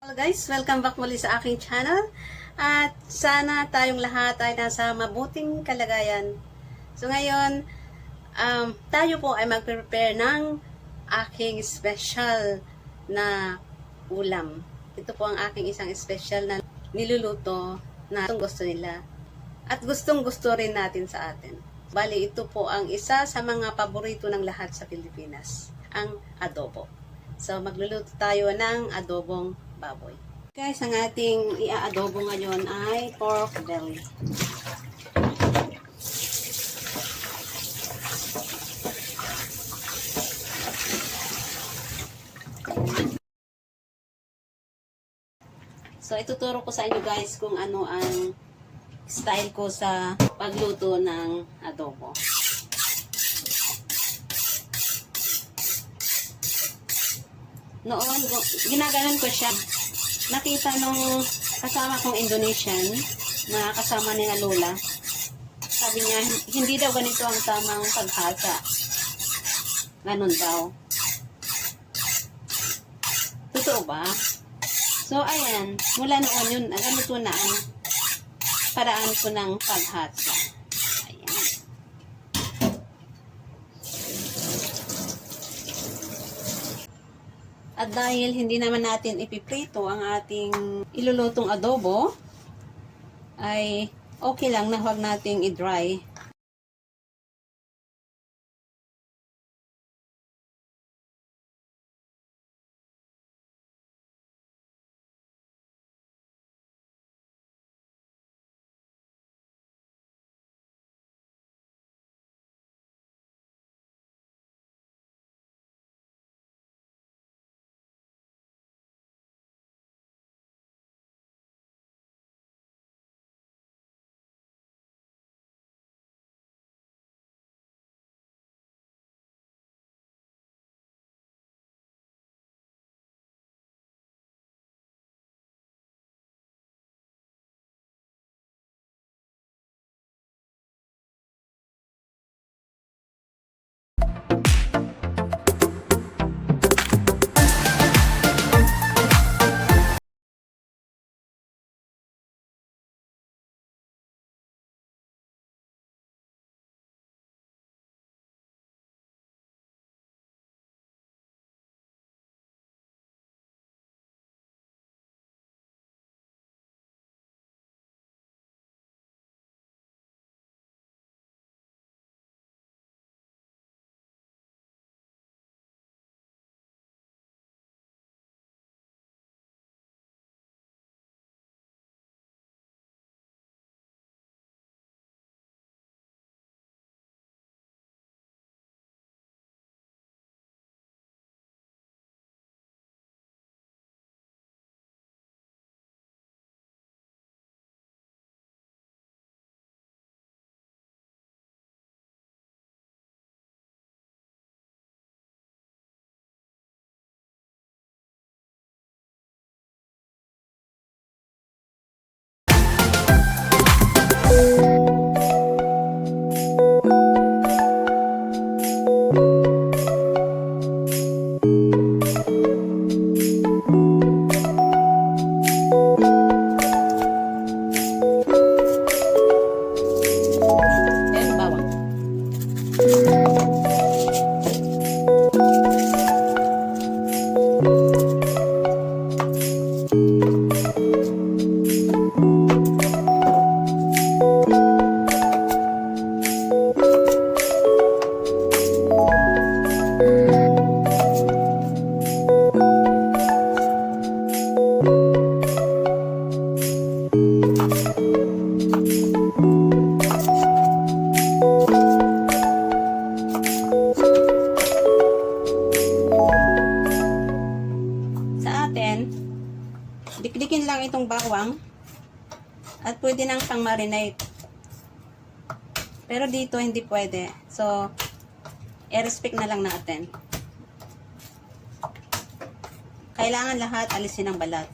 Hello guys, welcome back muli sa aking channel. At sana tayong lahat ay nasa mabuting kalagayan. So ngayon, tayo po ay mag-prepare ng aking special na ulam. Ito po ang aking isang special na niluluto na gusto nila. At gustong gusto rin natin sa atin. Bali, ito po ang isa sa mga paborito ng lahat sa Pilipinas, ang adobo. So, magluluto tayo ng adobong baboy. Guys, ang ating i-adobo ngayon ay pork belly. So, ituturo ko sa inyo guys kung ano ang style ko sa pagluto ng adobo. Noon, ginaganon ko siya. Nakita nung kasama kong Indonesian na kasama ni Lola. Sabi niya, hindi daw ganito ang tamang paghasa. Ganon daw. Totoo ba? So, ayan. Mula noon yun, ganito na ang paraan ko ng paghasa. Ayan. At dahil hindi naman natin ipiprito ang ating ilulutong adobo, ay okay lang na huwag nating i-dry. Dikdikin lang itong bawang at pwede nang pang marinate. Pero dito hindi pwede. So, i-respect na lang natin. Kailangan lahat alisin ang balat.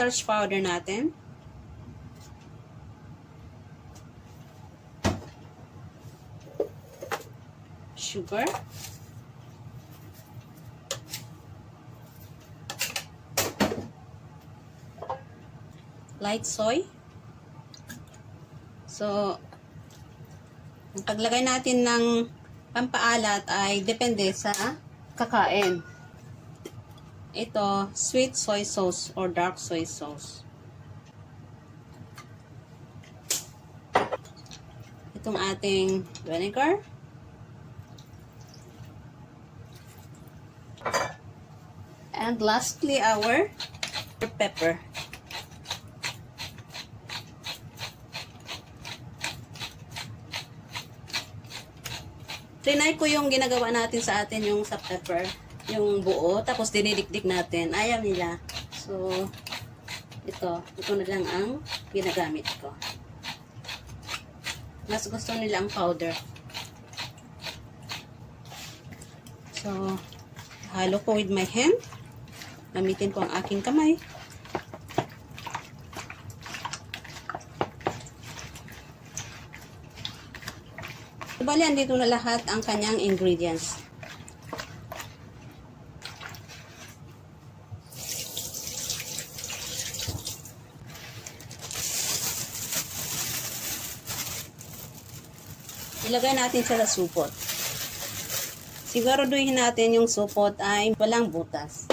cornstarch powder natin. Sugar. Light soy. So, ang paglagay natin ng pampaalat ay depende sa kakain. Ito, sweet soy sauce or dark soy sauce. Itong ating vinegar. And lastly, our pepper. Trinay ko yung ginagawa natin sa atin, yung sa pepper, yung buo, tapos dinidikdik natin. Ayaw nila. So, ito na lang ang ginagamit ko. Mas gusto nila ang powder. So, halo ko with my hand. Gamitin ko ang aking kamay. Bali, andito na lahat ang kanyang ingredients. Ilagay natin siya sa supot. Siguraduhin natin yung supot ay walang butas.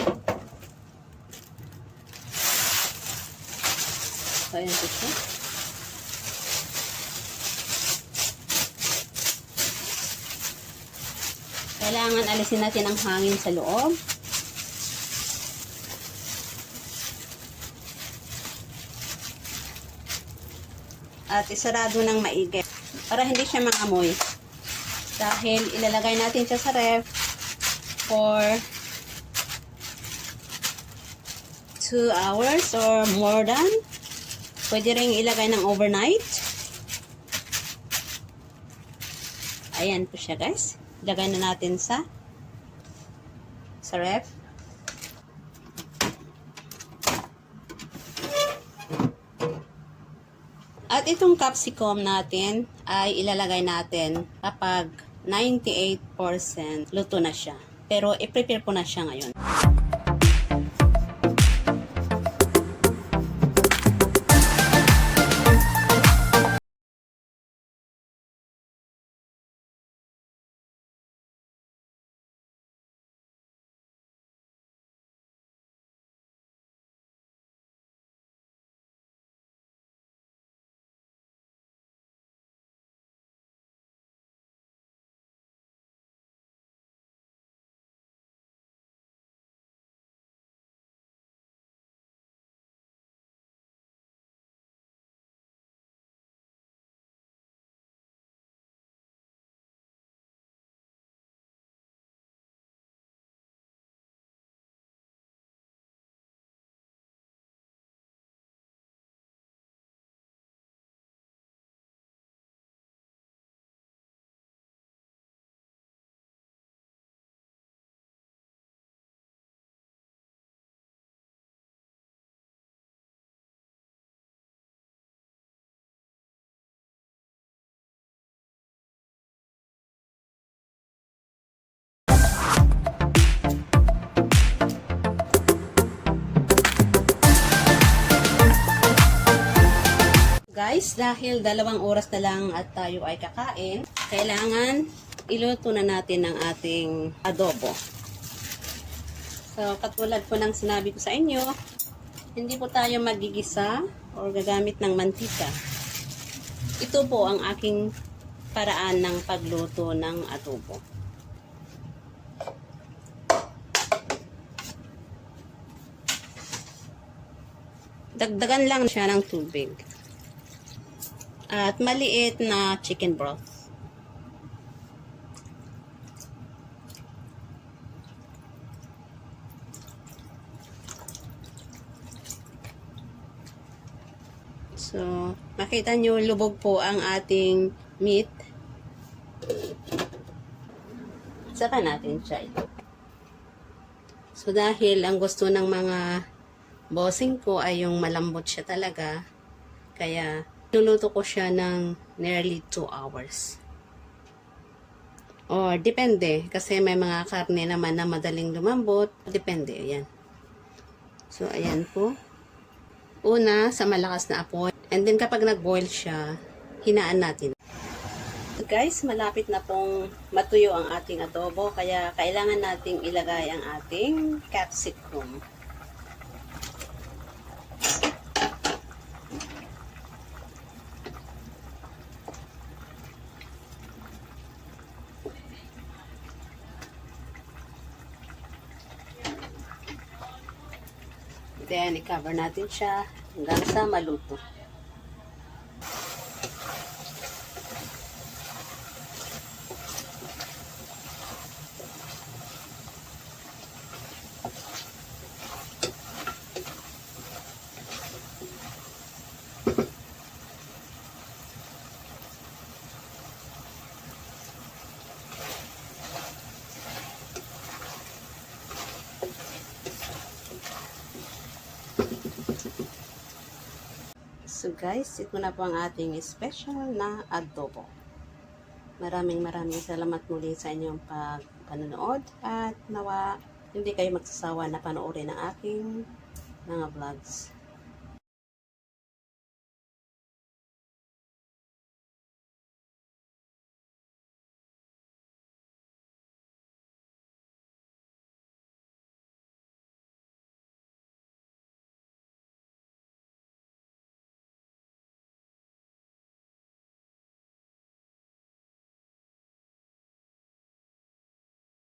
So, ayan siya. Kailangan alisin natin ang hangin sa loob. At isarado ng maigi para hindi siya mangamoy. Dahil ilalagay natin siya sa ref for 2 hours or more than. Pwede rin ilagay ng overnight. Ayan po siya, guys. Ilagay na natin sa ref. At itong capsicum natin ay ilalagay natin kapag 98% luto na siya. Pero i-prepare ko na siya ngayon. Guys, dahil 2 oras na lang at tayo ay kakain, kailangan iluto na natin ang ating adobo. So, katulad po ng sinabi ko sa inyo, hindi po tayo magigisa o gagamit ng mantika. Ito po ang aking paraan ng pagluto ng adobo. Dagdagan lang siya ng tubig. At maliit na chicken broth. So, makita nyo, lubog po ang ating meat. Saka natin siya ito. So, dahil ang gusto ng mga bossing ko ay yung malambot siya talaga. Kaya, nuluto ko siya ng nearly 2 hours. Or, depende. Kasi may mga karne naman na madaling lumambot. Depende, ayan. So, ayan po. Una, sa malakas na apoy. And then, kapag nag-boil siya, hinaan natin. So, guys, malapit na pong matuyo ang ating adobo. Kaya, kailangan nating ilagay ang ating capsicum. Then, i-cover natin siya hanggang sa maluto. So guys, ito na po ang ating special na adobo. Maraming salamat muli sa inyong panonood at nawa hindi kayo magsasawa na panoorin ang aking mga vlogs.